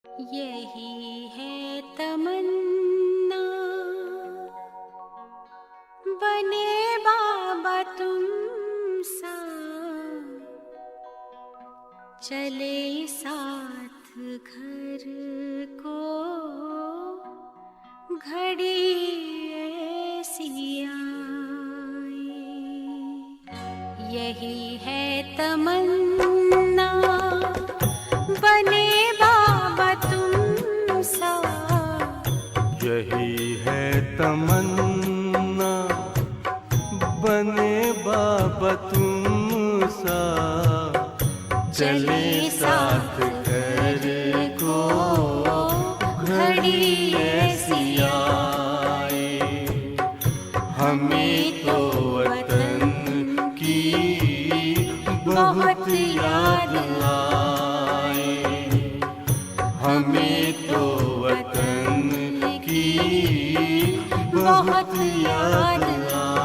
यही है तमन्ना, बने बाबा तुम सा, चले साथ घर को घड़ी ऐसी आए। यही है तमन्ना, बने बाबा तुम सा। यही है तमन्ना, बने बाबा तुम सा, चले साथ घर को घड़ी ऐसी आए। हमें तो वतन की बहुत याद आए, हमें तो वतन की बहुत याद आए।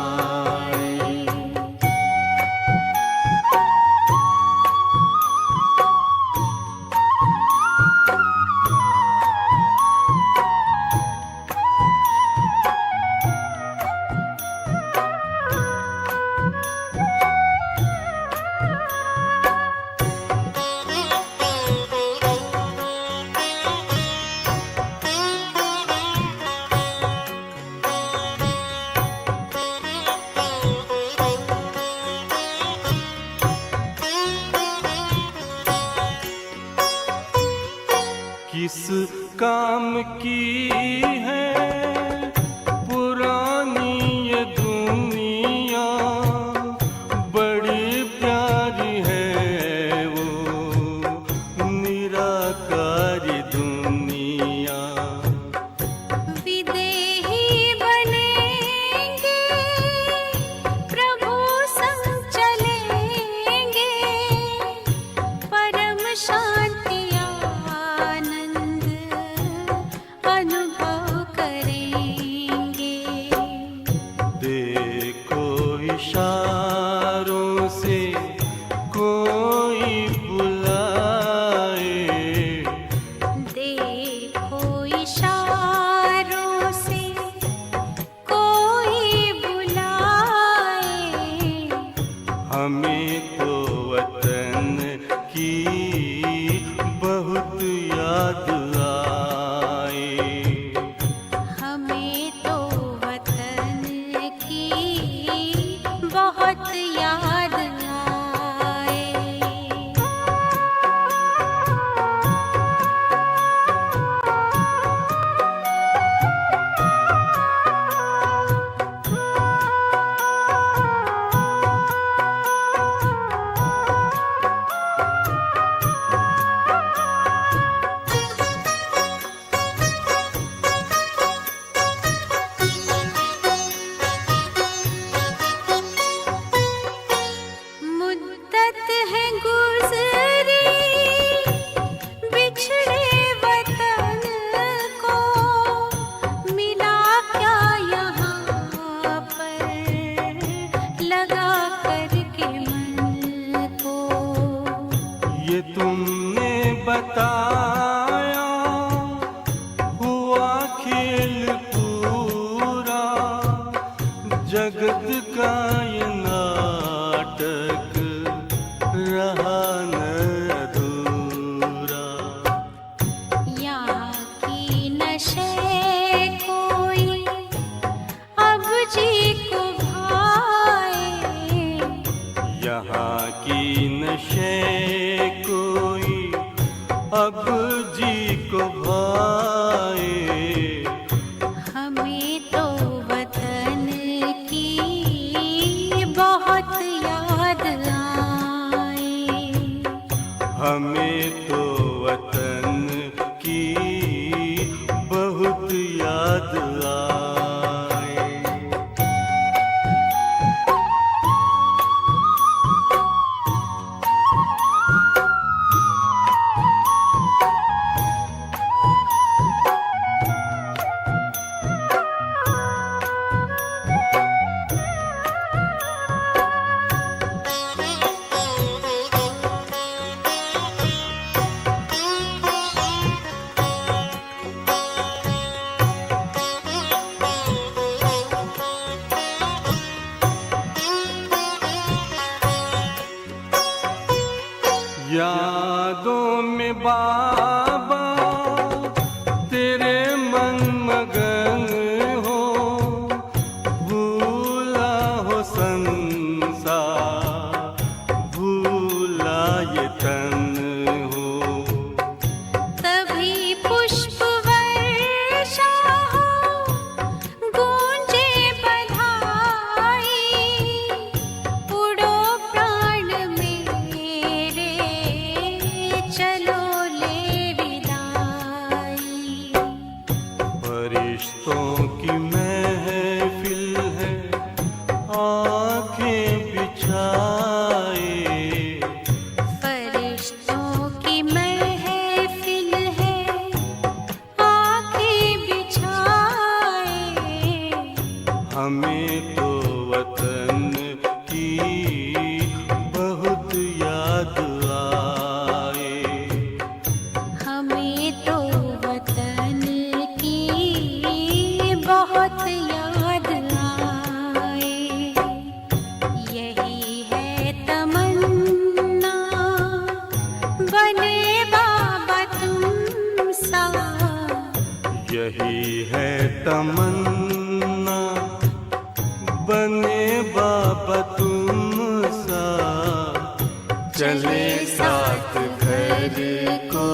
किस काम की है पुरानी ये दुनिया, बड़ी प्यारी है वो निराकारी दुनिया। विदेही बनेंगे, प्रभु संग चलेंगे, परम शांति अनुभव करेंगे। देखो इशारों से कोई बुलाए, देखो इशारों से कोई बुलाए। हमें तो वतन की बहुत याद आए, हमें तो वतन की बहुत याद आए। मुद्दत है गुज़री बिछड़े वतन को, मिला क्या यहाँ पर लगा करके मन को। ये तुमने बताया हुआ खेल पूरा, जगत का ये नाटक रहा न अधूरा। यहाँ की नशे कोई अब जी को भाए, यहाँ की नशे कोई अब जी को भाए। हमें तो वतन की बहुत याद आए, हमें तो वतन की बहुत याद आए। में बाबा तेरे मन मगन हो, भूला हो संसार, भूला ये तन हो। तभी पुष्प वर्षा हो, गूंजे बधाई, उड़ो प्राण मेरे, चलो ले विदाई। फरिश्तों की महफिल है, आंखें बिछाए, फरिश्तों की महफिल है, आंखें बिछाए। हमें तो वतन की बहुत याद आए। हमें तो वतन की बहुत याद आए। यही है तमन्ना, बने बाबा तुम सा। यही है तमन्ना, बने बाबा तुम सा। चले साथ घर को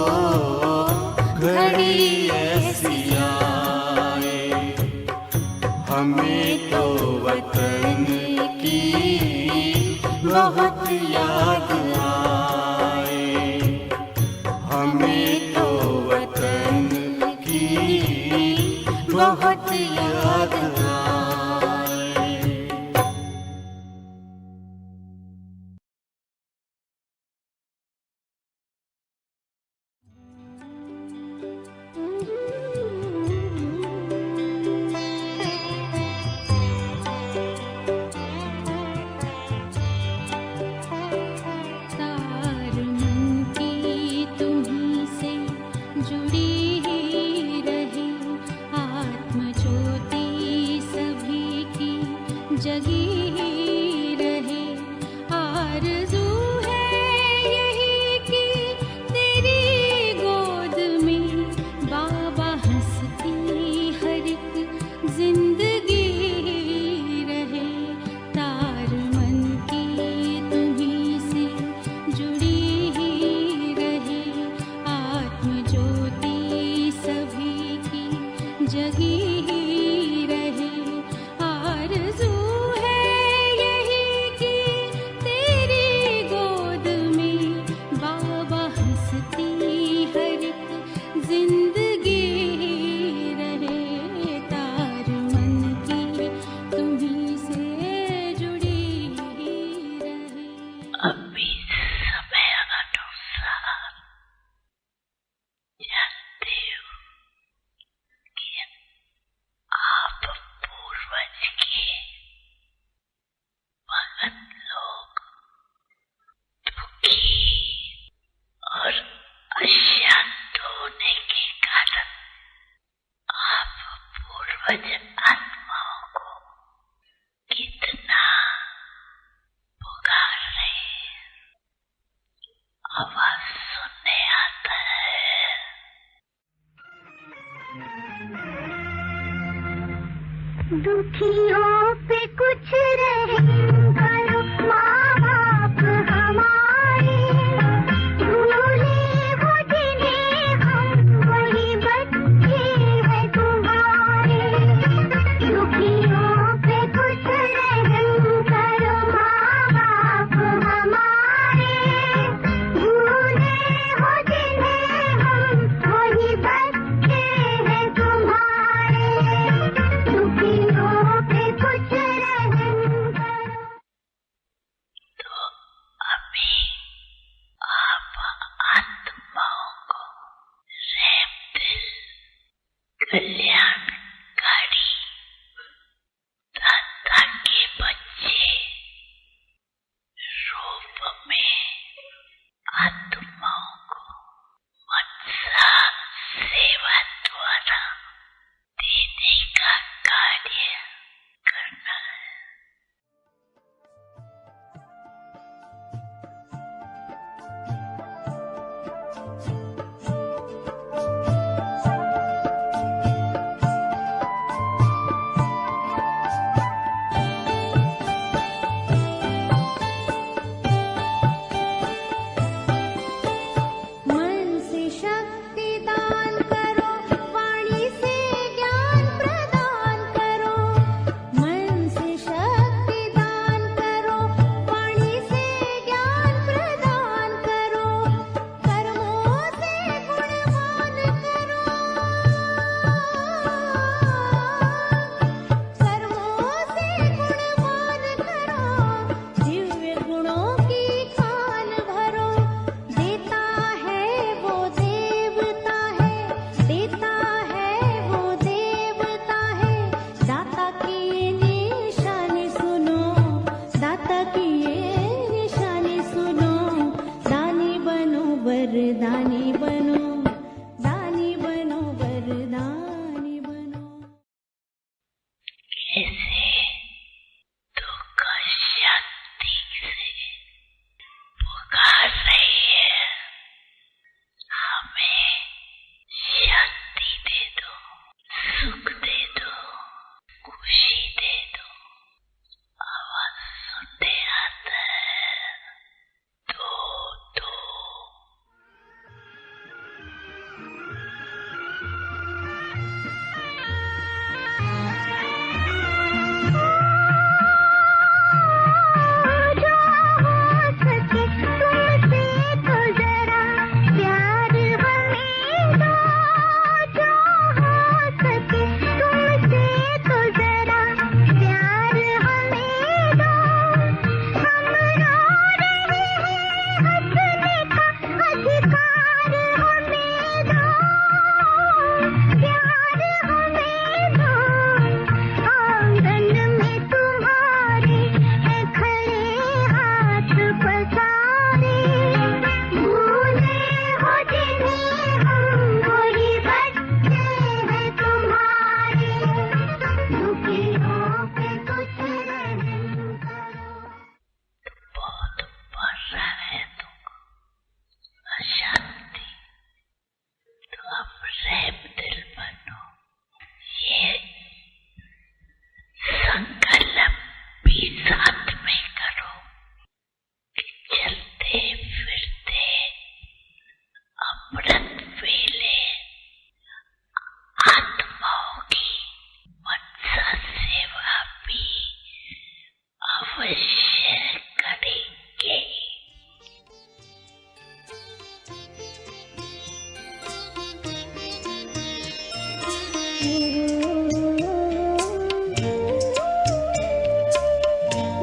घड़ी ऐसी आए। हमें तो वतन की बहुत याद आए। हमें तो वतन की बहुत याद आए। तार मन की तुम्हीं से जुड़ी ही रहे, आत्म ज्योति सभी की जगी ही रहे। आरज़ू है यही कि तेरी गोद में बाबा हंसती हर एक जिंदगी रहे। तार मन की तुम्हीं से जुड़ी ही रहे, आत्म ज्योति सभी की जगी ही रहे। आरज़ू है यही कि तेरी गोद में बाबा हंसती हर एक जिंदगी रहे। तार मन की तुम्हीं से जुड़ी ही रहे। अभी समय अनुसार जानते हो कि आप पूर्वज के भगत लोग दुखी और अशांत होने के कारण आप पूर्वज आत्माओं को कितना पुकार रहे हैं। आवाज सुनने आता है। दुखियों पे कुछ रहम करो माँ बाप हमारे, भूले वो जिन्हें अवश्य करेंगे।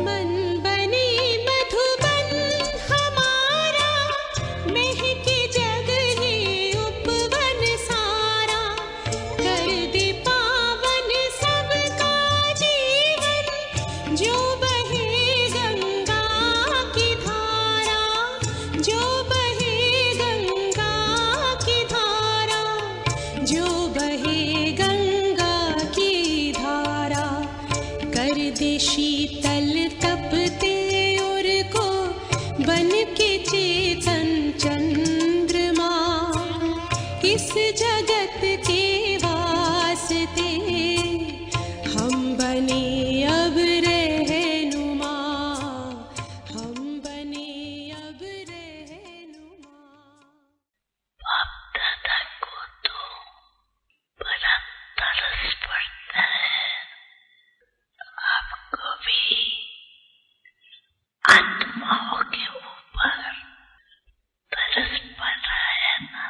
मन बने मधुबन हमारा, महके जग ही उपवन सारा। कर दे पावन सबका जीवन, जो बहे गंगा की धारा, जो बहे गंगा की धारा, जो बहे गंगा की धारा। कर दे शीतल तपते और को बन के चेतन चंद्रमा। इस जगत के वास्ते हम बने अब रहनुमा, हम बने अब रहनुमा। बाप दादा को तो बड़ा तरस पड़ता है, आपको भी आत्माओं के ऊपर तरस पड़ रहा है ना।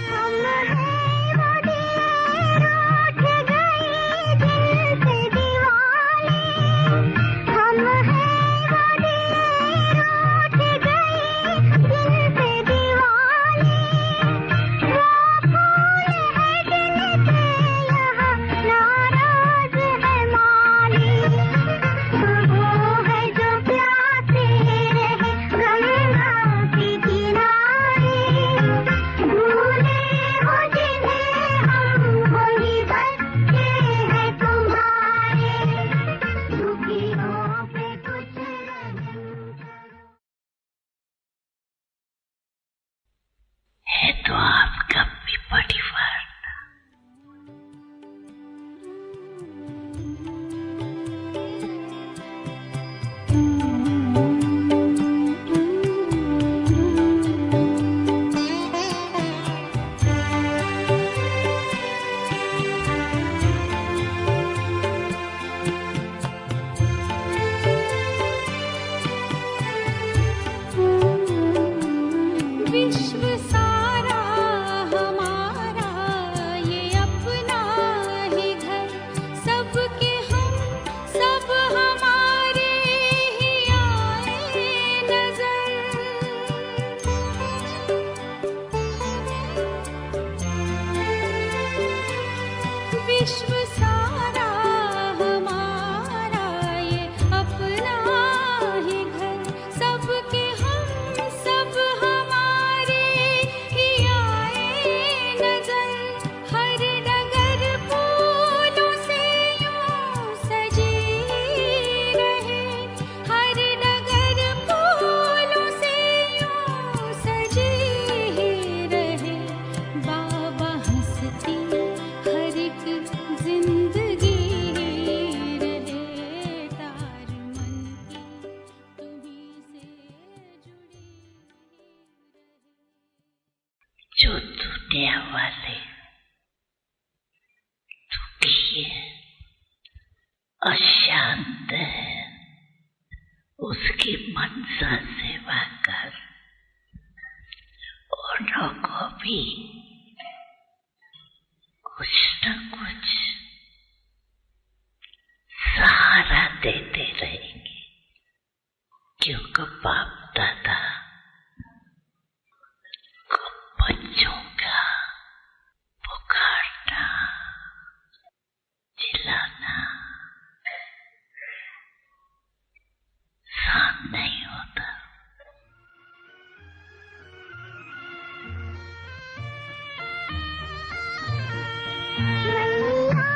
हम हैं वो दिए रूठ गए दिल से दीवाने। हम हैं वो दिए रूठ गए दिल से दीवाने। वो फूल है जिनसे यहाँ नाराज है माली। वो है जो प्यासे रहे गंगा के किनारे। भूले हो जिन्हें हम वही बच्चे हैं तुम्हारे। दुखियों पे कुछ रहम करो। है तो आपका भी परिवार। विश्व सारा हमारा ये अपना ही घर, सबके हम सब हमारे ही आए नजर। विश्व सारा हमारा ये अपना ही घर, सबके हम सब हमारे ही आए नजर। हर डगर फूलों से यूं सजी रहे, हर डगर फूलों से यूं सजी रहे। बाबा हंसती हर एक जिंदगी रहे, तार मन की तुम्हीं से जुड़ी रहे। जो दुनिया वाले दुखी है, अशांत है, उसकी मनसा सेवा कर। उन्हों को भी कुछ न कुछ सहारा देते रहेंगे, क्योंकि बाप दादा को बच्चों का पुकारना, चिल्लाना सहन नहीं होता। मैया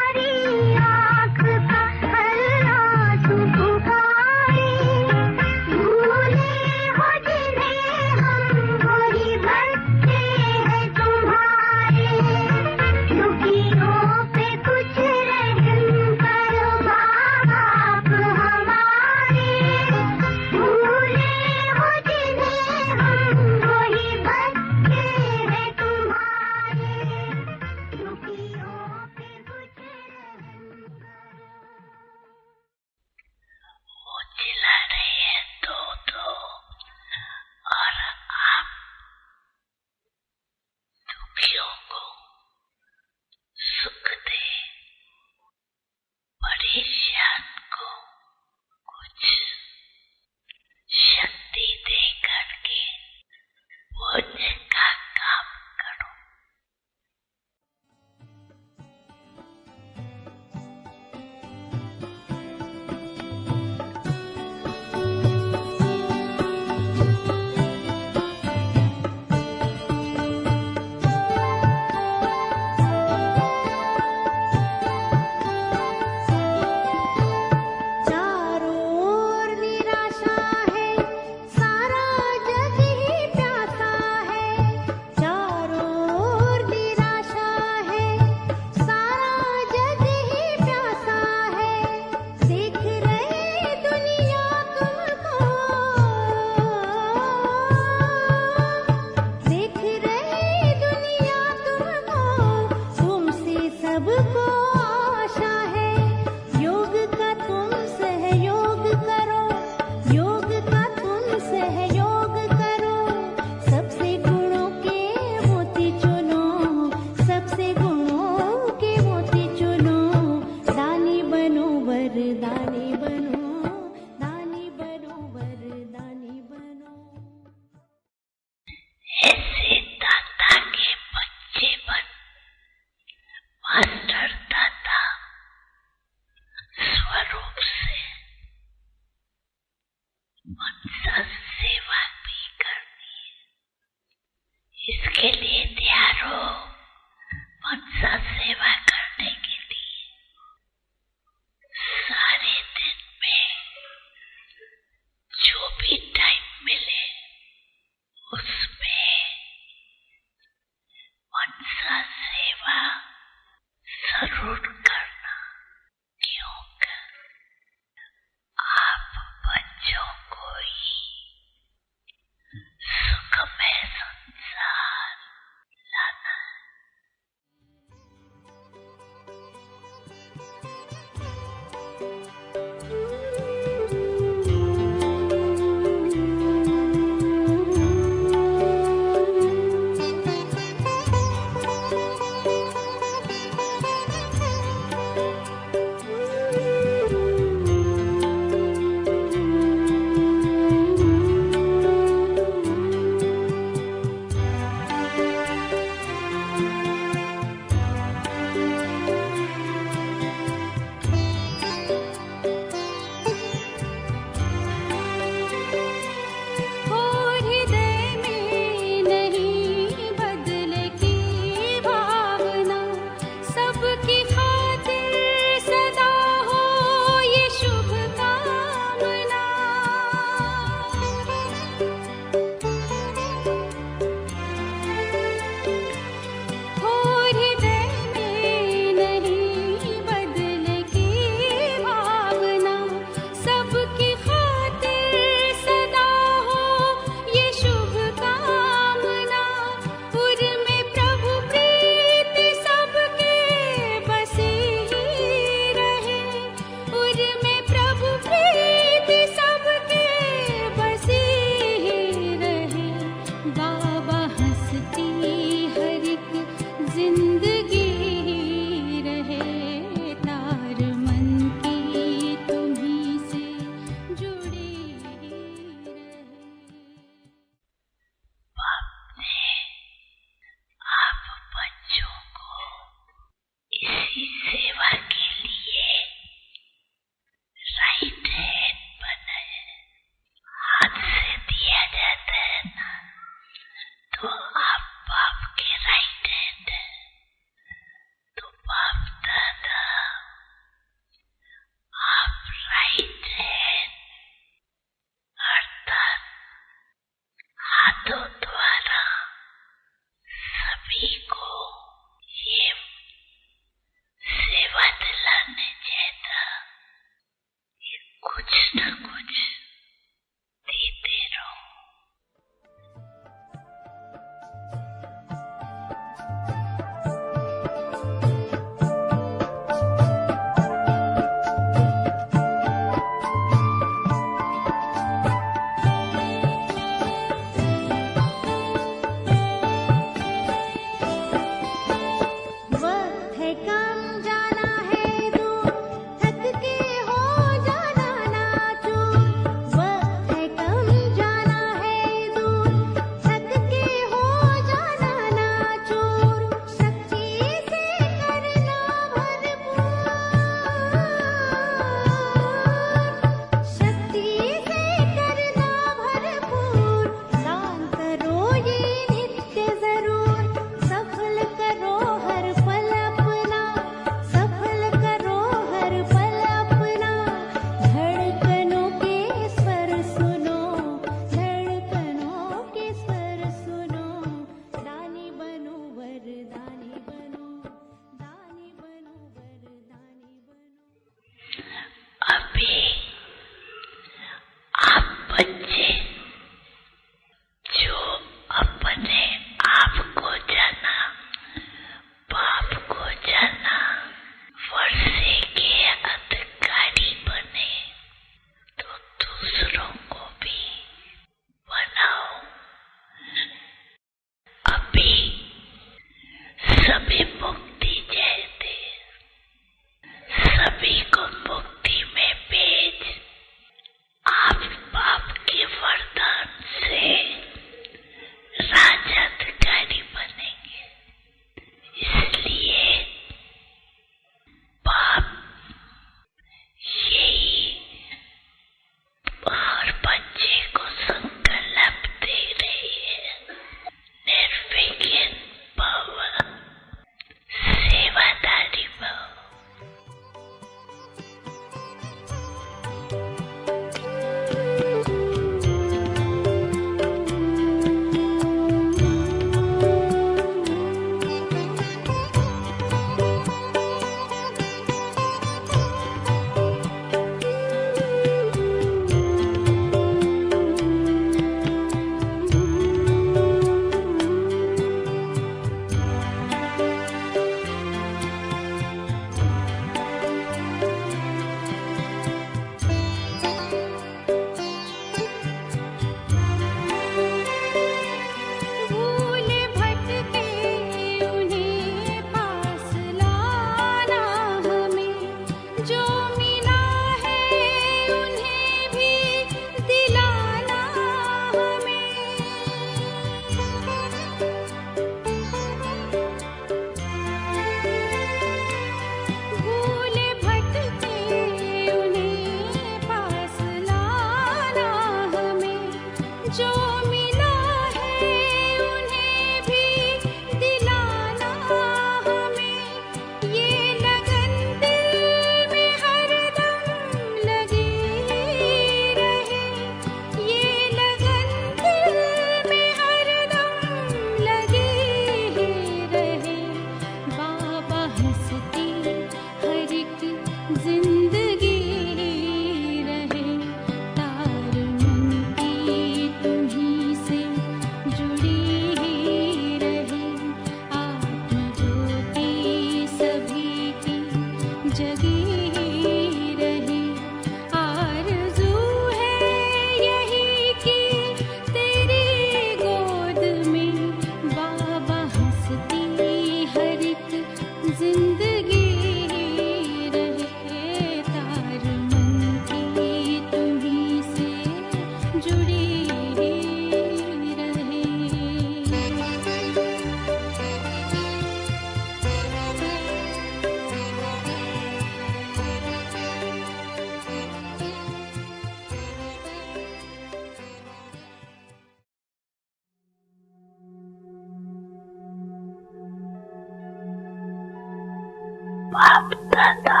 बाप दादा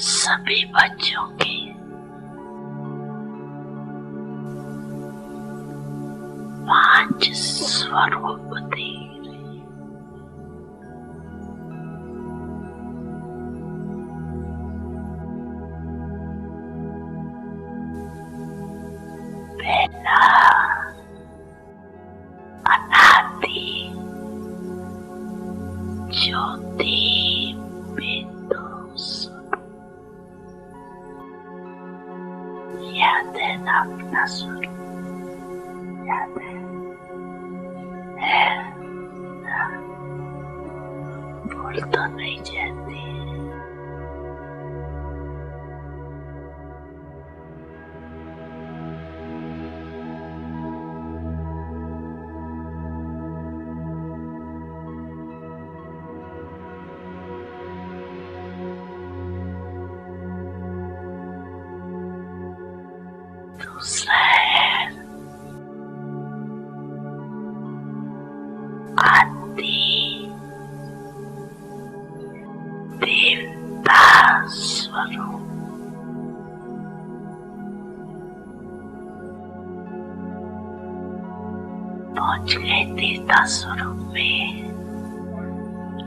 सभी बच्चों की पांच स्वरूप दे रहे। पहला अनादि ज्योति बिंदु स्वरूप। याद है ना अपना स्वरूप? याद है ना? भूल तो नहीं जाती। दूसरा है आदि देवता स्वरूप। पहुंच गए देवता स्वरूप में,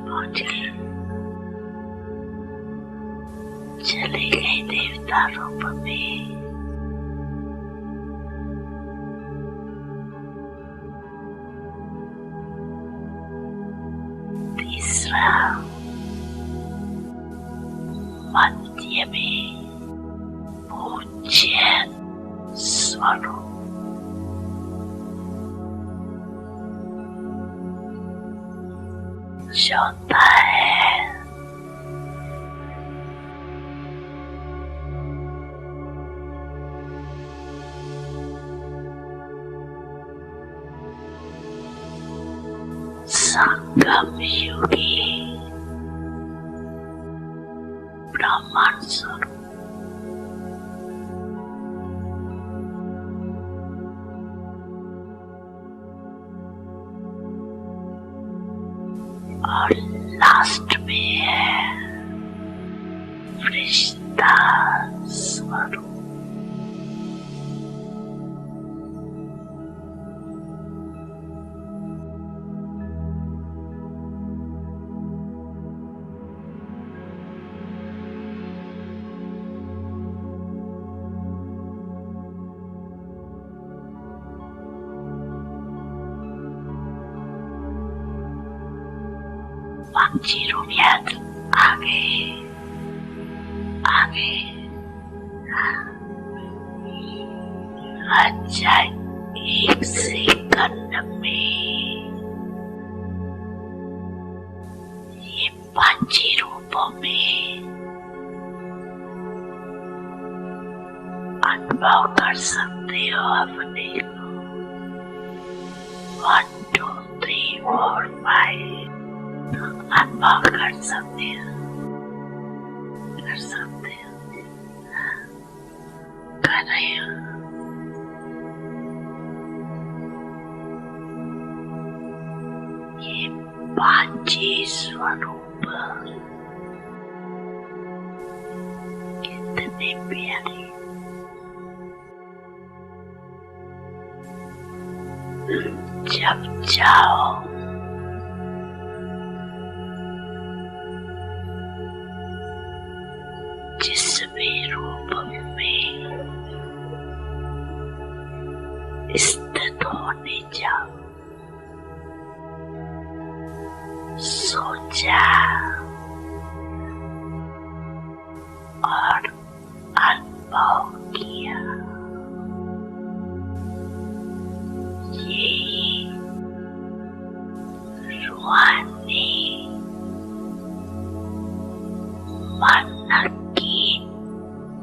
पहुंच गए। चले गए देवता रूप में। तीसरा मध्य में पूज्य स्वरूप। चौथा है संगम युगी ब्रह्मांड स्वरूप। और लास्ट में है फरिश्ता स्वरूप। पंछी रूप याद आगे आगे। अच्छा, एक सेकंड में ये पंछी रूपों में अनुभव कर सकते हो अपने को। 1 2 3 4 5 अनुभव कर सकते हो, कर सकते हो, कर रहे हो। ये पांची स्वरूप कितने प्यारे। जब जाओ जिस भी रूप में स्थित होने जाओ, सोचा और अनुभव किया। ये रूहानी मन की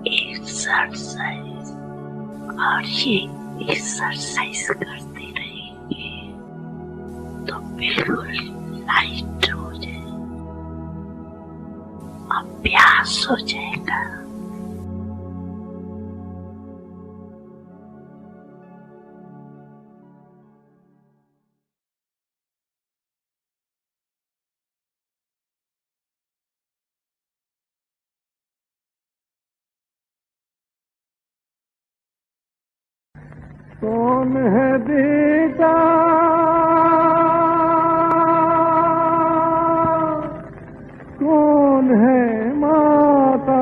एक्सरसाइज, और ये एक्सरसाइज करते रहेंगे तो बिल्कुल लाइट हो जाए, अभ्यास हो जाएगा। कौन है बेटा, कौन है माता,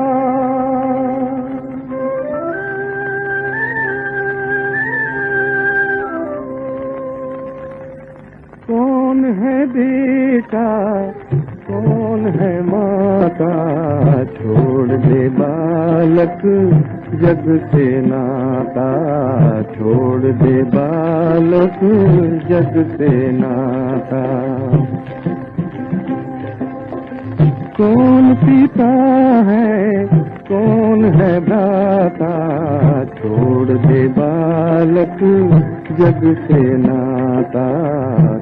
कौन है बेटा, कौन है माता, छोड़ दे बालक जग से नाता, छोड़ दे बालक जग से नाता। कौन पिता है, कौन है भ्राता, छोड़ दे बालक जग से नाता,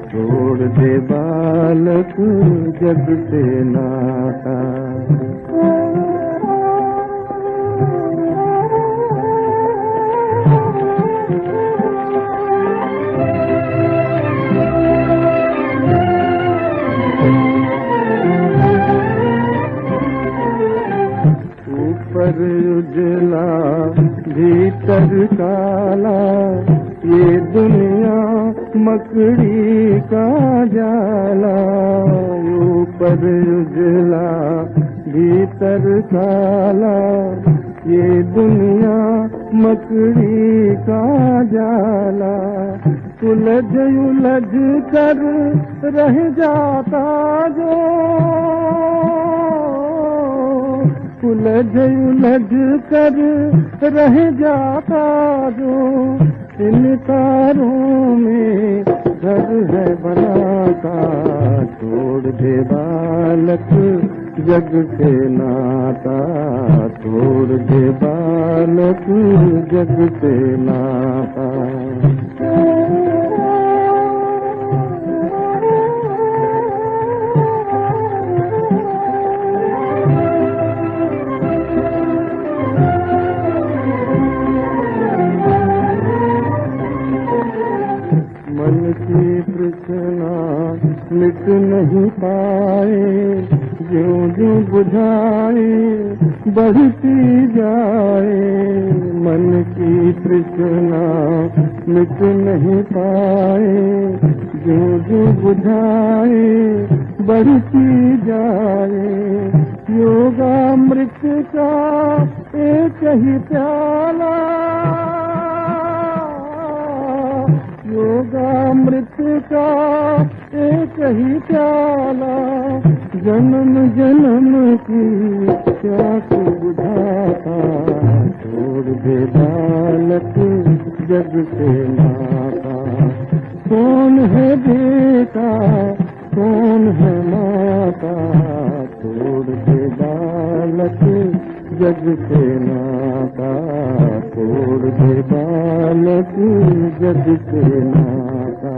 छोड़ दे बालक जग से नाता। ऊपर उजला भीतर काला, ये दुनिया मकड़ी का जाला। ऊपर उजला भीतर काला, ये दुनिया मकड़ी का जाला। उलझ उलझ कर रह जाता जो, उलझ उलझ कर रह जाता जो, इन तारों में घर है बनाता। छोड़ दे बालक जग से नाता, छोड़ दे बालक जग से नाता। मन की तृष्णा मिट नहीं पाए, ज्यों ज्यों बुझाए बढ़ती जाए। मन की तृष्णा मिट नहीं पाए, ज्यों ज्यों बुझाए बढ़ती जाए। योगामृत का एक ही प्याला, योगामृत का एक ही प्याला, जन्म जन्म की प्यास बुझाता। छोड़ दे बालक जग से नाता, कौन है बेटा, कौन है माता, छोड़ दे बालक जग से नाता, छोड़ दे बालक जग से नाता।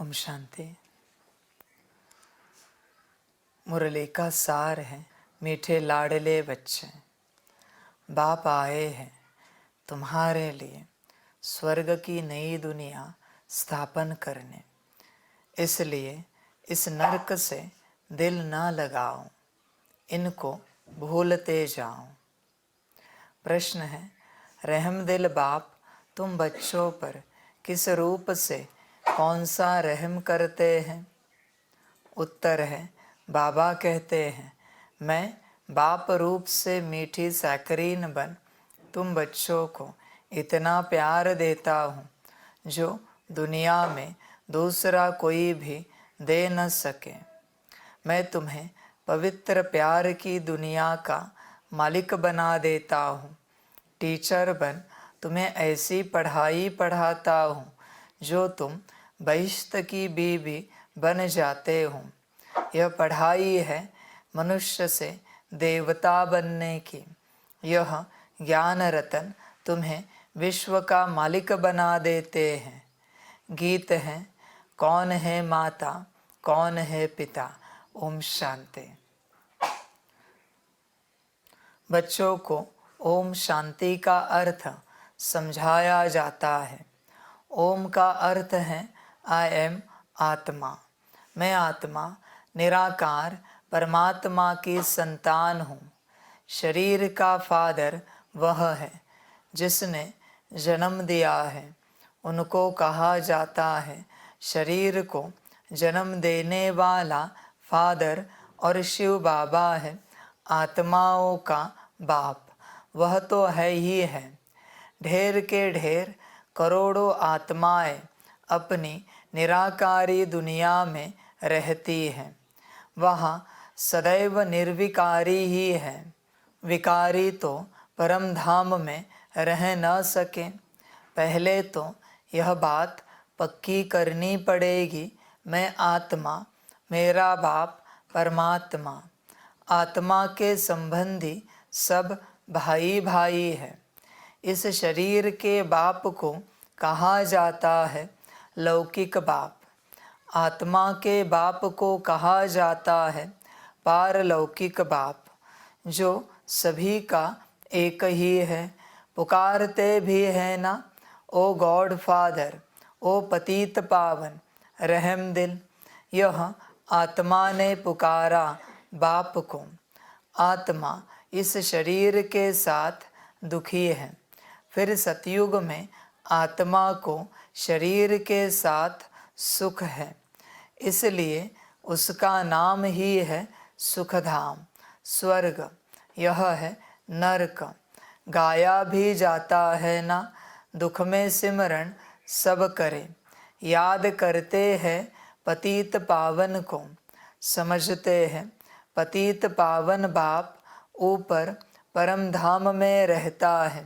ओम शांति। मुरली का सार है, मीठे लाडले बच्चे, बाप आए हैं तुम्हारे लिए स्वर्ग की नई दुनिया स्थापन करने। इसलिए इस नरक से दिल ना लगाओ, इनको भूलते जाओ। प्रश्न है, रहमदिल बाप तुम बच्चों पर किस रूप से कौन सा रहम करते हैं? उत्तर है, बाबा कहते हैं मैं बाप रूप से मीठी सैकरीन बन तुम बच्चों को इतना प्यार देता हूँ जो दुनिया में दूसरा कोई भी दे न सके। मैं तुम्हें पवित्र प्यार की दुनिया का मालिक बना देता हूँ। टीचर बन तुम्हें ऐसी पढ़ाई पढ़ाता हूँ जो तुम बहिश्त की बीवी बन जाते हो। यह पढ़ाई है मनुष्य से देवता बनने की। यह ज्ञान रतन तुम्हें विश्व का मालिक बना देते हैं। गीत है, कौन है माता कौन है पिता। ओम शांति। बच्चों को ओम शांति का अर्थ समझाया जाता है। ओम का अर्थ है आई एम आत्मा। मैं आत्मा निराकार परमात्मा की संतान हूँ। शरीर का फादर वह है जिसने जन्म दिया है। उनको कहा जाता है शरीर को जन्म देने वाला फादर, और शिव बाबा है आत्माओं का बाप। वह तो है ही है। ढेर के ढेर करोड़ों आत्माएं अपनी निराकारी दुनिया में रहती हैं। वहाँ सदैव निर्विकारी ही है। विकारी तो परम धाम में रह न सके। पहले तो यह बात पक्की करनी पड़ेगी, मैं आत्मा, मेरा बाप परमात्मा। आत्मा के संबंधी सब भाई भाई है। इस शरीर के बाप को कहा जाता है लौकिक बाप। आत्मा के बाप को कहा जाता है पारलौकिक बाप, जो सभी का एक ही है। पुकारते भी है ना, ओ गॉड फादर, ओ पतित पावन रहम दिल। यह आत्मा ने पुकारा बाप को। आत्मा इस शरीर के साथ दुखी है। फिर सतयुग में आत्मा को शरीर के साथ सुख है, इसलिए उसका नाम ही है सुखधाम, स्वर्ग। यह है नरक। गाया भी जाता है ना, दुख में सिमरन सब करे। याद करते हैं पतित पावन को, समझते हैं पतित पावन बाप ऊपर परम धाम में रहता है।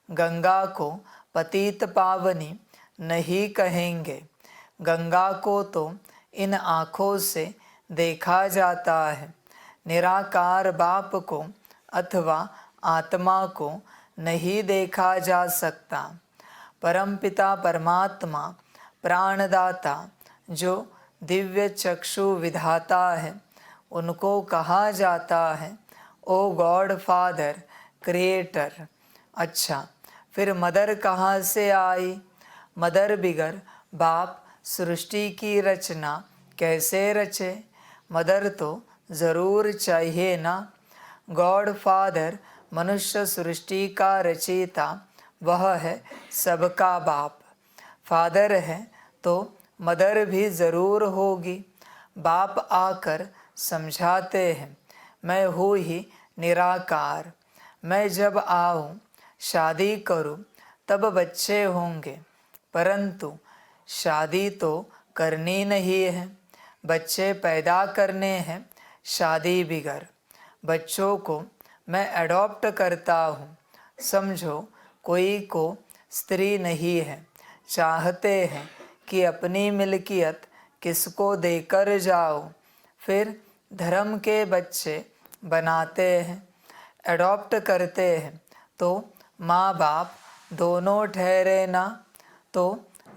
गंगा को पतित पावनी नहीं कहेंगे। गंगा को तो इन आँखों से देखा जाता है। निराकार बाप को अथवा आत्मा को नहीं देखा जा सकता। परमपिता परमात्मा प्राणदाता, जो दिव्य चक्षु विधाता है, उनको कहा जाता है ओ गॉड फादर क्रिएटर। अच्छा, फिर मदर कहाँ से आई? मदर बिगर बाप सृष्टि की रचना कैसे रचे? मदर तो ज़रूर चाहिए ना। गॉड फादर मनुष्य सृष्टि का रचयिता, वह है सबका बाप। फादर है तो मदर भी ज़रूर होगी। बाप आकर समझाते हैं मैं हूँ ही निराकार। मैं जब आऊँ शादी करूँ तब बच्चे होंगे, परंतु शादी तो करनी नहीं है। बच्चे पैदा करने हैं शादी बिगर। बच्चों को मैं अडॉप्ट करता हूँ। समझो कोई को स्त्री नहीं है, चाहते हैं कि अपनी मिल्कियत किसको देकर जाओ, फिर धर्म के बच्चे बनाते हैं, अडॉप्ट करते हैं, तो माँ बाप दोनों ठहरे ना। तो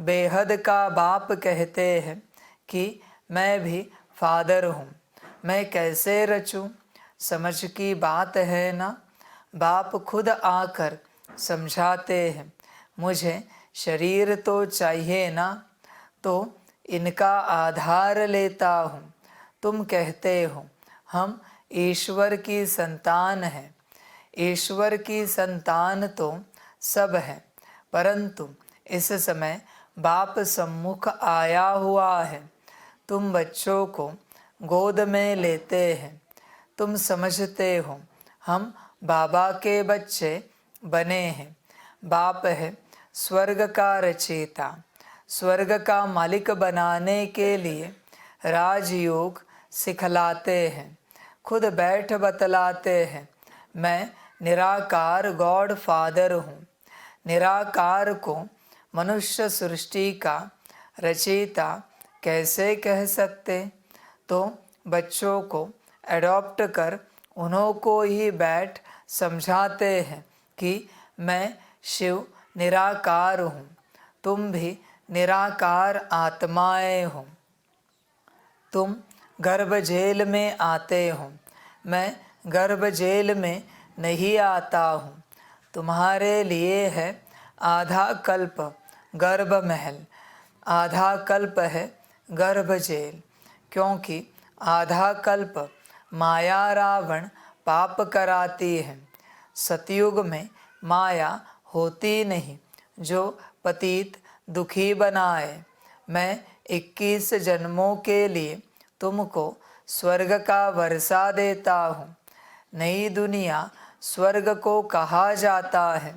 बेहद का बाप कहते हैं कि मैं भी फादर हूँ, मैं कैसे रचूँ? समझ की बात है ना। बाप खुद आकर समझाते हैं, मुझे शरीर तो चाहिए ना, तो इनका आधार लेता हूँ। तुम कहते हो हम ईश्वर की संतान हैं। ईश्वर की संतान तो सब है, परंतु इस समय बाप सम्मुख आया हुआ है। तुम बच्चों को गोद में लेते हैं। तुम समझते हो हम बाबा के बच्चे बने हैं। बाप है स्वर्ग का रचयिता। स्वर्ग का मालिक बनाने के लिए राजयोग सिखलाते हैं। खुद बैठ बतलाते हैं, मैं निराकार गॉड फादर हूँ। निराकार को मनुष्य सृष्टि का रचयिता कैसे कह सकते? तो बच्चों को एडॉप्ट कर उन्हों को ही बैठ समझाते हैं कि मैं शिव निराकार हूँ, तुम भी निराकार आत्माएं हो। तुम गर्भ जेल में आते हो, मैं गर्भ जेल में नहीं आता हूँ। तुम्हारे लिए है आधा कल्प गर्भ महल, आधा कल्प है गर्भ जेल। क्योंकि आधा कल्प माया रावण पाप कराती है। सतयुग में माया होती नहीं जो पतित दुखी बनाए। मैं 21 जन्मों के लिए तुमको स्वर्ग का वर्षा देता हूँ। नई दुनिया स्वर्ग को कहा जाता है।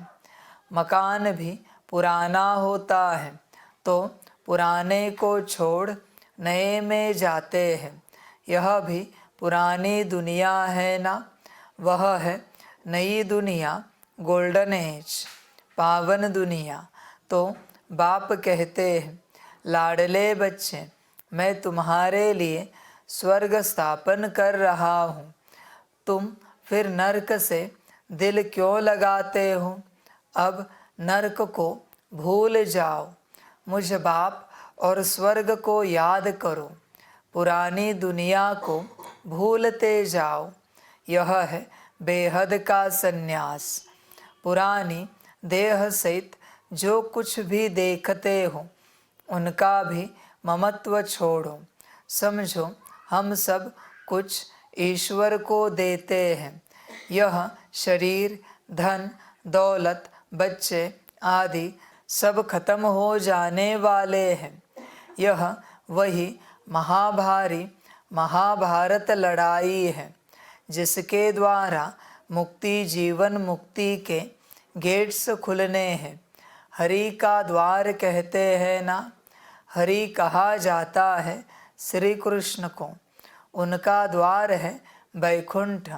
मकान भी पुराना होता है तो पुराने को छोड़ नए में जाते हैं। यह भी पुरानी दुनिया है ना। वह है नई दुनिया, गोल्डन एज, पावन दुनिया। तो बाप कहते हैं, लाडले बच्चे, मैं तुम्हारे लिए स्वर्ग स्थापन कर रहा हूँ। तुम फिर नरक से दिल क्यों लगाते हो? अब नरक को भूल जाओ, मुझ बाप और स्वर्ग को याद करो। पुरानी दुनिया को भूलते जाओ। यह है बेहद का संन्यास। पुरानी देह सहित जो कुछ भी देखते हो उनका भी ममत्व छोड़ो। समझो हम सब कुछ ईश्वर को देते हैं। यह शरीर, धन, दौलत, बच्चे आदि सब खत्म हो जाने वाले हैं। यह वही महाभारी महाभारत लड़ाई है जिसके द्वारा मुक्ति, जीवन मुक्ति के गेट्स खुलने हैं। हरि का द्वार कहते हैं ना। हरि कहा जाता है श्री कृष्ण को। उनका द्वार है वैकुंठ।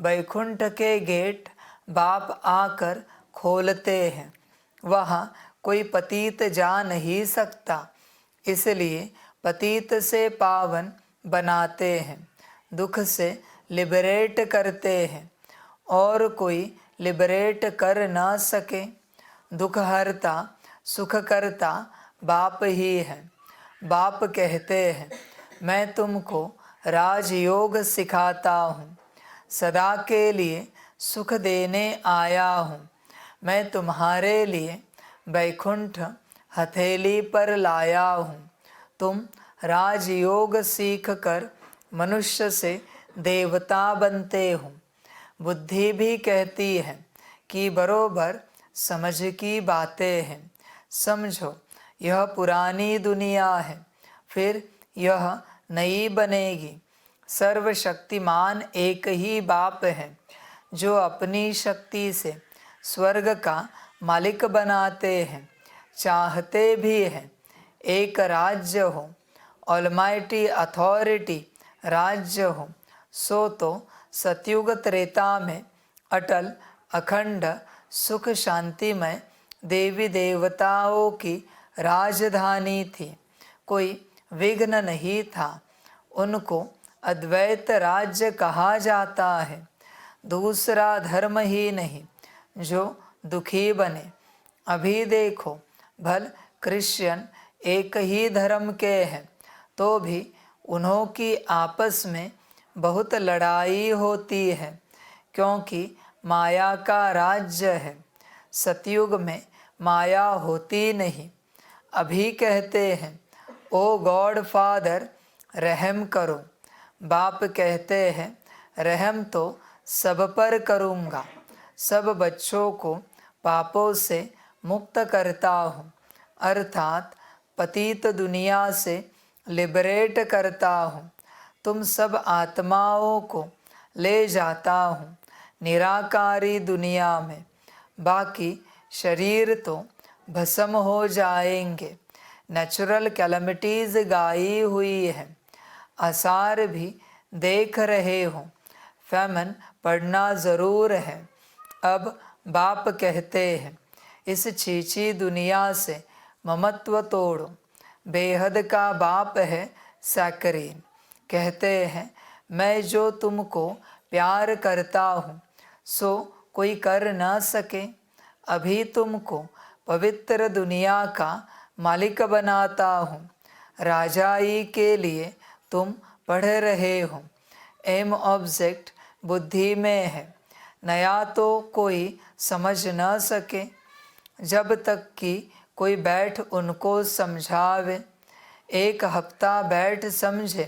वैकुंठ के गेट बाप आकर खोलते हैं। वहाँ कोई पतित जा नहीं सकता, इसलिए पतित से पावन बनाते हैं, दुख से लिबरेट करते हैं। और कोई लिबरेट कर ना सके। दुख हरता सुख करता बाप ही है। बाप कहते हैं, मैं तुमको राजयोग सिखाता हूँ, सदा के लिए सुख देने आया हूँ। मैं तुम्हारे लिए वैकुंठ हथेली पर लाया हूँ। तुम राजयोग सीख कर मनुष्य से देवता बनते हो। बुद्धि भी कहती है कि बरोबर समझ की बातें हैं। समझो यह पुरानी दुनिया है, फिर यह नई बनेगी। सर्वशक्तिमान एक ही बाप है जो अपनी शक्ति से स्वर्ग का मालिक बनाते हैं, चाहते भी हैं एक राज्य हो, ऑलमाइटी अथॉरिटी राज्य हो। सो तो सतयुग त्रेता में अटल अखंड सुख शांतिमय देवी देवताओं की राजधानी थी। कोई विघ्न नहीं था। उनको अद्वैत राज्य कहा जाता है। दूसरा धर्म ही नहीं जो दुखी बने। अभी देखो भल क्रिश्चियन एक ही धर्म के हैं तो भी उन्हों की आपस में बहुत लड़ाई होती है, क्योंकि माया का राज्य है। सतयुग में माया होती नहीं। अभी कहते हैं, ओ गॉड फादर रहम करो। बाप कहते हैं, रहम तो सब पर करूँगा। सब बच्चों को पापों से मुक्त करता हूँ, अर्थात पतित दुनिया से लिबरेट करता हूँ। तुम सब आत्माओं को ले जाता हूँ निराकारी दुनिया में। बाकी शरीर तो भस्म हो जाएंगे। नेचुरल कैलमिटीज़ गाई हुई है, आसार भी देख रहे हो। फैमन पढ़ना ज़रूर है। अब बाप कहते हैं, इस छीछी दुनिया से ममत्व तोड़ो। बेहद का बाप है सैकरीन। कहते हैं, मैं जो तुमको प्यार करता हूँ सो कोई कर न सके। अभी तुमको पवित्र दुनिया का मालिक बनाता हूँ। राजाई के लिए तुम पढ़ रहे हो। एम ऑब्जेक्ट बुद्धि में है, नया तो कोई समझ न सके जब तक कि कोई बैठ उनको समझावे। एक हफ्ता बैठ समझे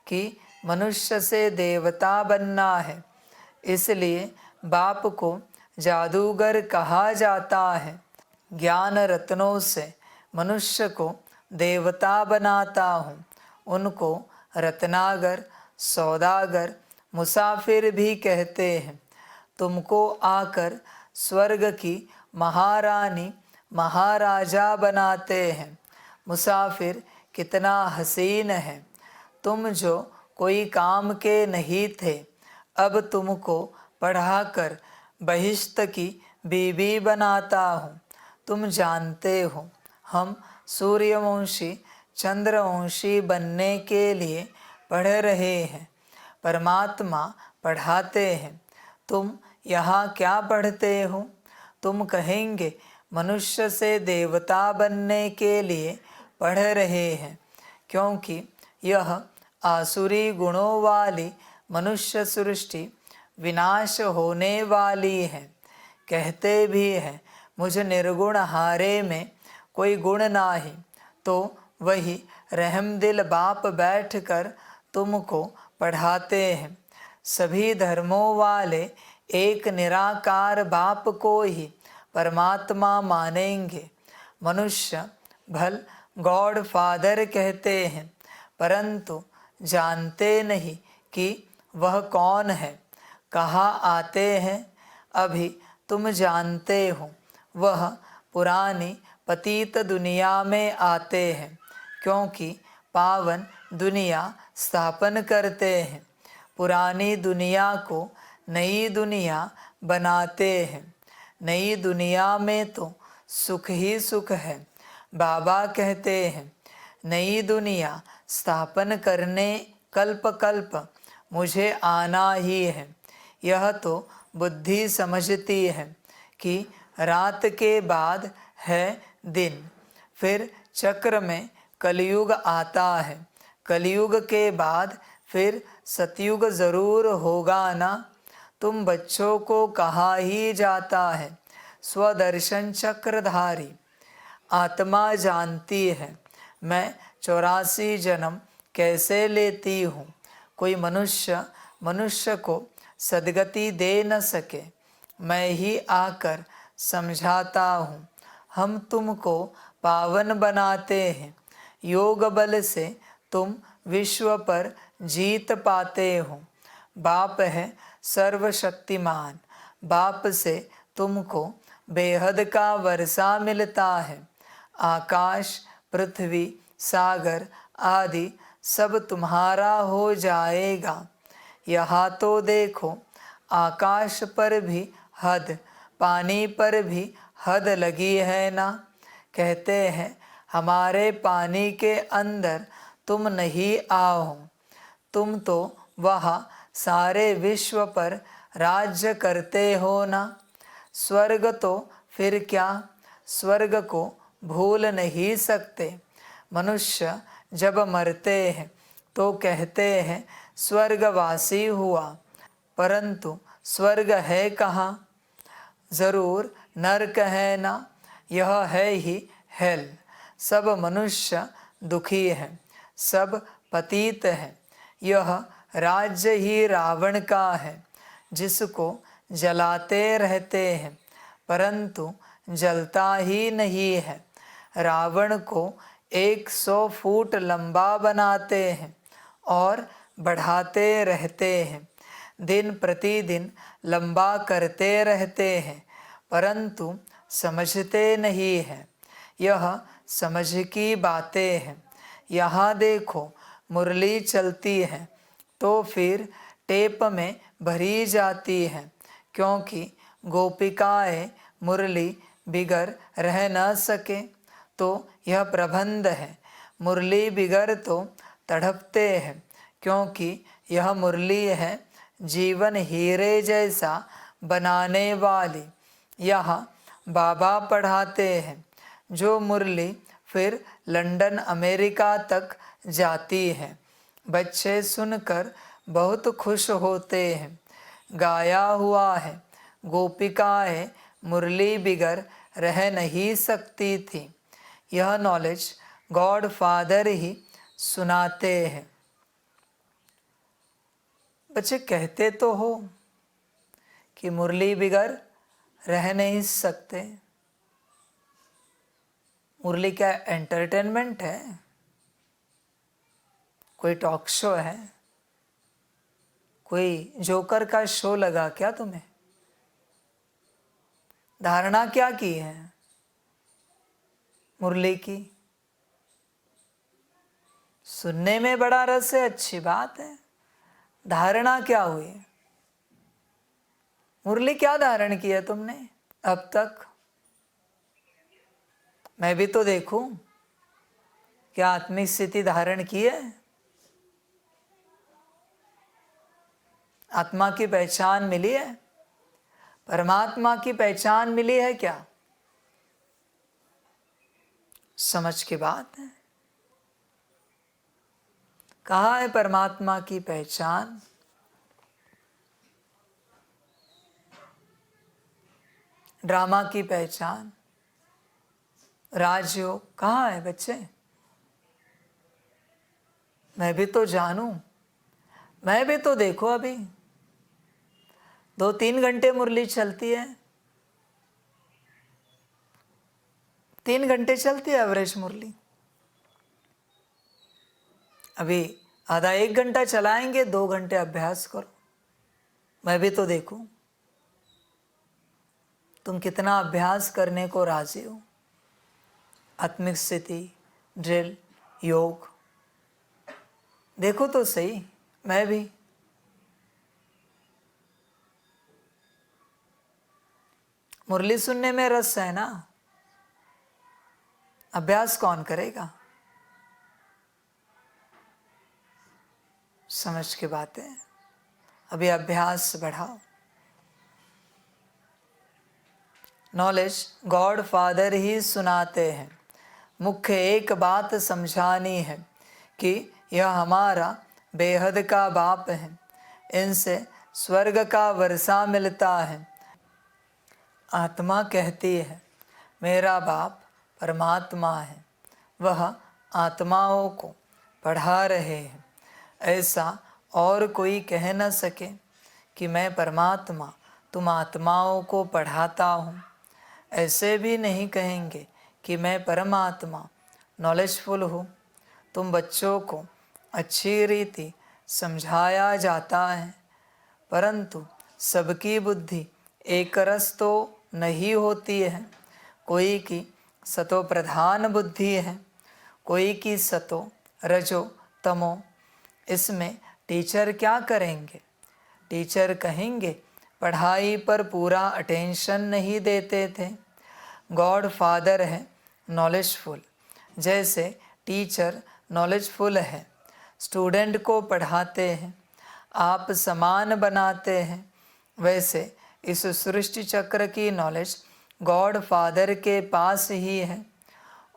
कि मनुष्य से देवता बनना है, इसलिए बाप को जादूगर कहा जाता है। ज्ञान रत्नों से मनुष्य को देवता बनाता हूँ। उनको रत्नागर, सौदागर, मुसाफिर भी कहते हैं। तुमको आकर स्वर्ग की महारानी महाराजा बनाते हैं। मुसाफिर कितना हसीन है। तुम जो कोई काम के नहीं थे, अब तुमको पढ़ाकर बहिश्त की बीबी बनाता हूँ। तुम जानते हो, हम सूर्यवंशी चंद्रवंशी बनने के लिए पढ़ रहे हैं। परमात्मा पढ़ाते हैं। तुम यहाँ क्या पढ़ते हो? तुम कहेंगे, मनुष्य से देवता बनने के लिए पढ़ रहे हैं, क्योंकि यह आसुरी गुणों वाली मनुष्य सृष्टि विनाश होने वाली है। कहते भी हैं, मुझ निर्गुण हारे में कोई गुण नाही। तो वही रहमदिल बाप बैठकर तुमको पढ़ाते हैं। सभी धर्मों वाले एक निराकार बाप को ही परमात्मा मानेंगे। मनुष्य भल गॉड फादर कहते हैं, परंतु जानते नहीं कि वह कौन है, कहाँ आते हैं। अभी तुम जानते हो, वह पुरानी पतित दुनिया में आते हैं, क्योंकि पावन दुनिया स्थापन करते हैं। पुरानी दुनिया को नई दुनिया बनाते हैं। नई दुनिया में तो सुख ही सुख है। बाबा कहते हैं, नई दुनिया स्थापन करने कल्प कल्प मुझे आना ही है। यह तो बुद्धि समझती है कि रात के बाद है दिन, फिर चक्र में कलयुग आता है। कलयुग के बाद फिर सतयुग ज़रूर होगा ना। तुम बच्चों को कहा ही जाता है स्वदर्शन चक्रधारी। आत्मा जानती है मैं 84 जन्म कैसे लेती हूँ। कोई मनुष्य को सदगति दे न सके, मैं ही आकर समझाता हूँ। हम तुमको पावन बनाते हैं। योग बल से तुम विश्व पर जीत पाते हो। बाप है सर्वशक्तिमान। बाप से तुमको बेहद का वर्षा मिलता है। आकाश, पृथ्वी, सागर आदि सब तुम्हारा हो जाएगा। यहाँ तो देखो, आकाश पर भी हद, पानी पर भी हद लगी है ना। कहते हैं, हमारे पानी के अंदर तुम नहीं आओ। तुम तो वहाँ सारे विश्व पर राज्य करते हो ना। स्वर्ग तो फिर क्या, स्वर्ग को भूल नहीं सकते। मनुष्य जब मरते हैं तो कहते हैं स्वर्गवासी हुआ, परंतु स्वर्ग है कहाँ? ज़रूर नरक है ना, यह है ही हेल। सब मनुष्य दुखी हैं, सब पतित हैं। यह राज्य ही रावण का है, जिसको जलाते रहते हैं परंतु जलता ही नहीं है। रावण को 100 फुट लंबा बनाते हैं और बढ़ाते रहते हैं, दिन प्रतिदिन लंबा करते रहते हैं, परंतु समझते नहीं हैं। यह समझ की बातें हैं। यहाँ देखो, मुरली चलती है तो फिर टेप में भरी जाती है, क्योंकि गोपिकाएं मुरली बिगर रह न सके। तो यह प्रबंध है। मुरली बिगर तो तड़पते हैं, क्योंकि यह मुरली है जीवन हीरे जैसा बनाने वाली। यहाँ बाबा पढ़ाते हैं, जो मुरली फिर लंदन अमेरिका तक जाती है। बच्चे सुनकर बहुत खुश होते हैं। गाया हुआ है, गोपिकाएं मुरली बिगर रह नहीं सकती थी। यह नॉलेज गॉड फादर ही सुनाते हैं। बच्चे कहते तो हो कि मुरली बिगर रह नहीं सकते। मुरली क्या एंटरटेनमेंट है? कोई टॉक शो है? कोई जोकर का शो लगा क्या तुम्हें? धारणा क्या की है मुरली की? सुनने में बड़ा रस है, अच्छी बात है। धारणा क्या हुई? मुरली क्या धारण किया तुमने अब तक? मैं भी तो देखूं, क्या आत्मिक स्थिति धारण की है? आत्मा की पहचान मिली है? परमात्मा की पहचान मिली है क्या? समझ की बात है। कहाँ है परमात्मा की पहचान? ड्रामा की पहचान, राजयोग कहाँ है बच्चे? मैं भी तो जानूं, मैं भी तो देखो। अभी 2-3 घंटे मुरली चलती है, 3 घंटे चलती है एवरेज मुरली। अभी आधा 1 घंटा चलाएंगे, 2 घंटे अभ्यास करो। मैं भी तो देखूं तुम कितना अभ्यास करने को राजी हो। आत्मिक स्थिति, ड्रिल, योग देखो तो सही। मैं भी मुरली सुनने में रस है ना, अभ्यास कौन करेगा? समझ की बात है। अभी अभ्यास बढ़ाओ। नॉलेज गॉड फादर ही सुनाते हैं। मुख्य एक बात समझानी है कि यह हमारा बेहद का बाप है। इनसे स्वर्ग का वर्षा मिलता है। आत्मा कहती है मेरा बाप परमात्मा है, वह आत्माओं को पढ़ा रहे हैं। ऐसा और कोई कह न सके कि मैं परमात्मा तुम आत्माओं को पढ़ाता हूँ। ऐसे भी नहीं कहेंगे कि मैं परमात्मा नॉलेजफुल हूँ। तुम बच्चों को अच्छी रीति समझाया जाता है, परंतु सबकी बुद्धि एक रस तो नहीं होती है। कोई की सतो प्रधान बुद्धि है, कोई की सतो रजो तमो। इसमें टीचर क्या करेंगे? टीचर कहेंगे पढ़ाई पर पूरा अटेंशन नहीं देते थे। गॉड फादर है नॉलेजफुल, जैसे टीचर नॉलेजफुल है। स्टूडेंट को पढ़ाते हैं, आप समान बनाते हैं। वैसे इस सृष्टि चक्र की नॉलेज गॉड फादर के पास ही है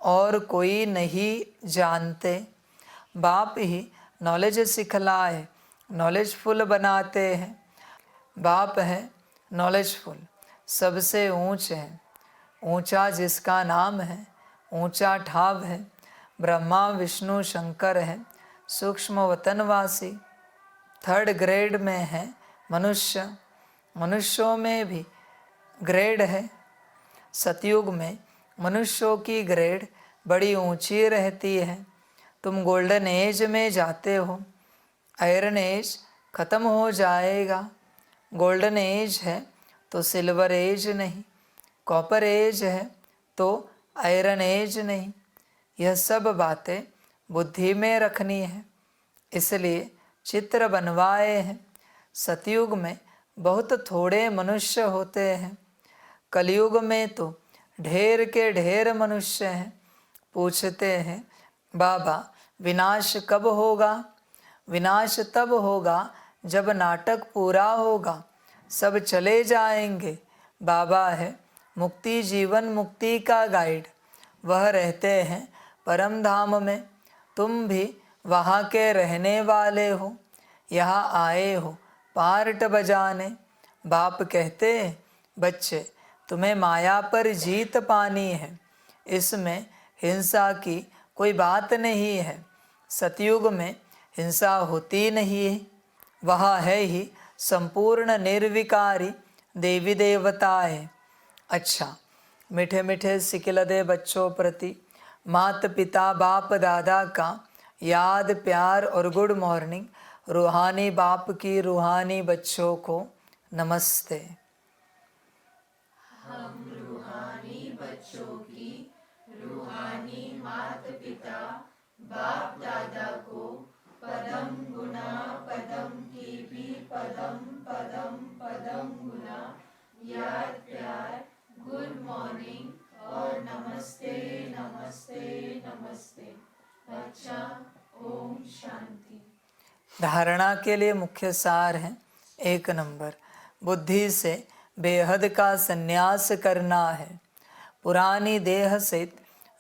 और कोई नहीं जानते। बाप ही नॉलेज सिखलाए, नॉलेजफुल बनाते हैं। बाप है नॉलेजफुल, सबसे ऊंच है, ऊंचा जिसका नाम है, ऊंचा ठाव है। ब्रह्मा विष्णु शंकर है, सूक्ष्म वतनवासी। 3rd ग्रेड में है मनुष्य, मनुष्यों में भी ग्रेड है। सतयुग में मनुष्यों की ग्रेड बड़ी ऊंची रहती है। तुम गोल्डन एज में जाते हो, आयरन एज खत्म हो जाएगा। गोल्डन एज है तो सिल्वर एज नहीं, कॉपर एज है तो आयरन एज नहीं। यह सब बातें बुद्धि में रखनी है, इसलिए चित्र बनवाए हैं। सतयुग में बहुत थोड़े मनुष्य होते हैं, कलयुग में तो ढेर के ढेर मनुष्य हैं। पूछते हैं बाबा विनाश कब होगा? विनाश तब होगा जब नाटक पूरा होगा, सब चले जाएंगे। बाबा है मुक्ति जीवन मुक्ति का गाइड, वह रहते हैं परम धाम में। तुम भी वहाँ के रहने वाले हो, यहाँ आए हो पार्ट बजाने। बाप कहते हैं बच्चे तुम्हें माया पर जीत पानी है, इसमें हिंसा की कोई बात नहीं है। सतयुग में हिंसा होती नहीं है, वह है ही संपूर्ण निर्विकारी देवी देवताएं। अच्छा, मीठे मीठे सिकिलदे बच्चों प्रति माता पिता बाप दादा का याद प्यार और गुड मॉर्निंग। रूहानी बाप की रूहानी बच्चों को नमस्ते। हम रूहानी बच्चों की रूहानी माता पिता बाप दादा को पदम गुना पदम की भी पदम पदम पदम गुना याद प्यार गुड मॉर्निंग और नमस्ते नमस्ते नमस्ते। अच्छा, ओम शांति। धारणा के लिए मुख्य सार है 1 नंबर, बुद्धि से बेहद का संन्यास करना है। पुरानी देह से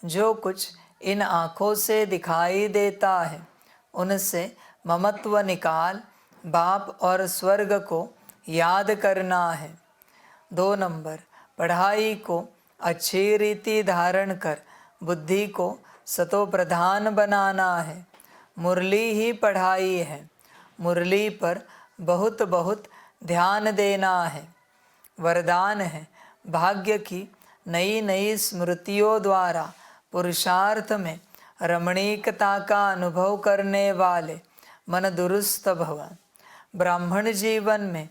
जो कुछ इन आँखों से दिखाई देता है उनसे ममत्व निकाल बाप और स्वर्ग को याद करना है। 2 नंबर, पढ़ाई को अच्छी रीति धारण कर बुद्धि को सतो प्रधान बनाना है। मुरली ही पढ़ाई है, मुरली पर बहुत बहुत ध्यान देना है। वरदान है भाग्य की नई नई स्मृतियों द्वारा पुरुषार्थ में रमणीकता का अनुभव करने वाले मन दुरुस्त भव। ब्राह्मण जीवन में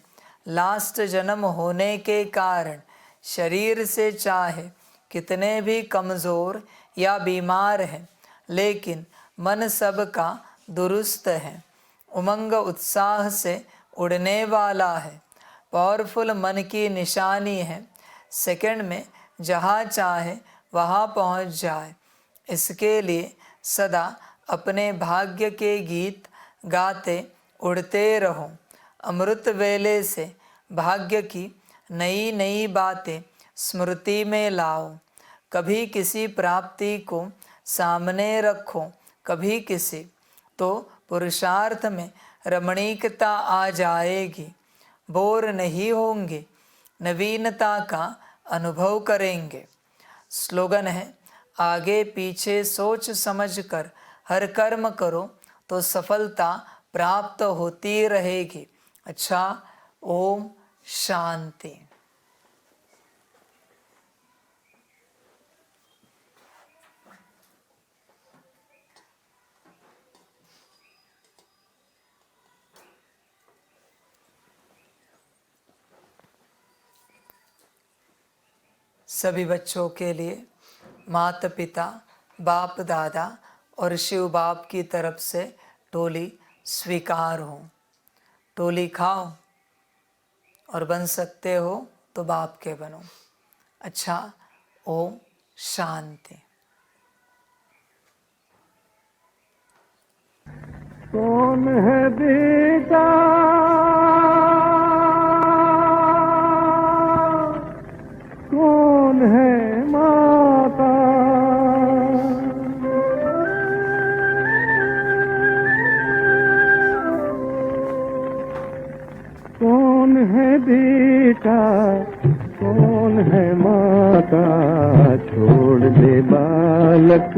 लास्ट जन्म होने के कारण शरीर से चाहे कितने भी कमज़ोर या बीमार हैं, लेकिन मन सबका दुरुस्त है, उमंग उत्साह से उड़ने वाला है। पावरफुल मन की निशानी है, सेकंड में जहाँ चाहे वहाँ पहुँच जाए। इसके लिए सदा अपने भाग्य के गीत गाते उड़ते रहो। अमृत वेले से भाग्य की नई नई बातें स्मृति में लाओ। कभी किसी प्राप्ति को सामने रखो, कभी किसी, तो पुरुषार्थ में रमणीकता आ जाएगी। बोर नहीं होंगे, नवीनता का अनुभव करेंगे। स्लोगन है आगे पीछे सोच समझकर हर कर्म करो तो सफलता प्राप्त होती रहेगी। अच्छा, ओम शांति। सभी बच्चों के लिए माता पिता बाप दादा और शिव बाप की तरफ से टोली स्वीकार हो। टोली खाओ और बन सकते हो तो बाप के बनो। अच्छा, ओम शांति। कौन है बेटा कौन है माता बालक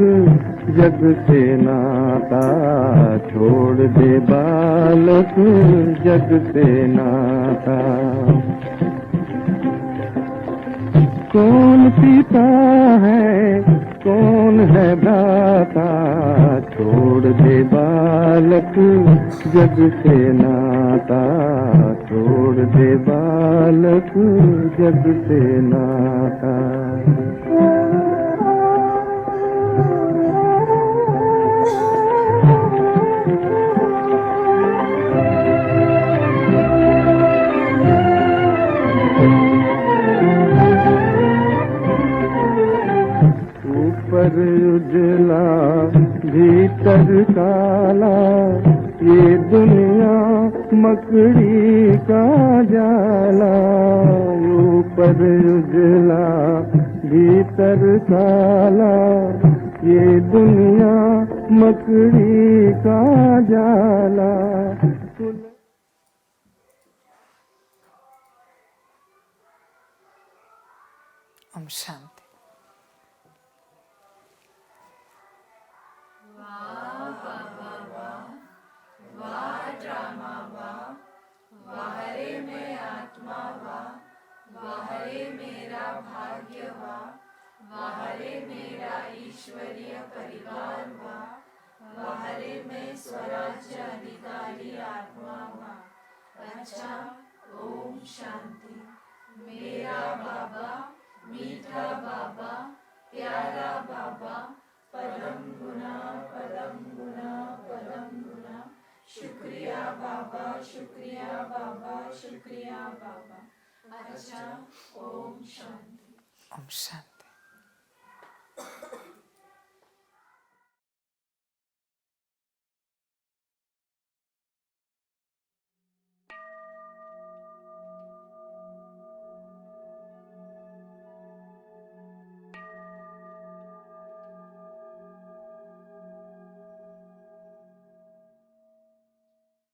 जग से नाता, छोड़ दे बालक जग से नाता। कौन पिता है कौन है भ्राता, छोड़ दे बालक जग से नाता, छोड़ दे बालक जग से नाता। ऊपर उजला भीतर काला, ये दुनिया मकड़ी का जाला। ऊपर उजला भीतर काला, ये दुनिया मकड़ी का जाला। ओम शांति। ओम शांति।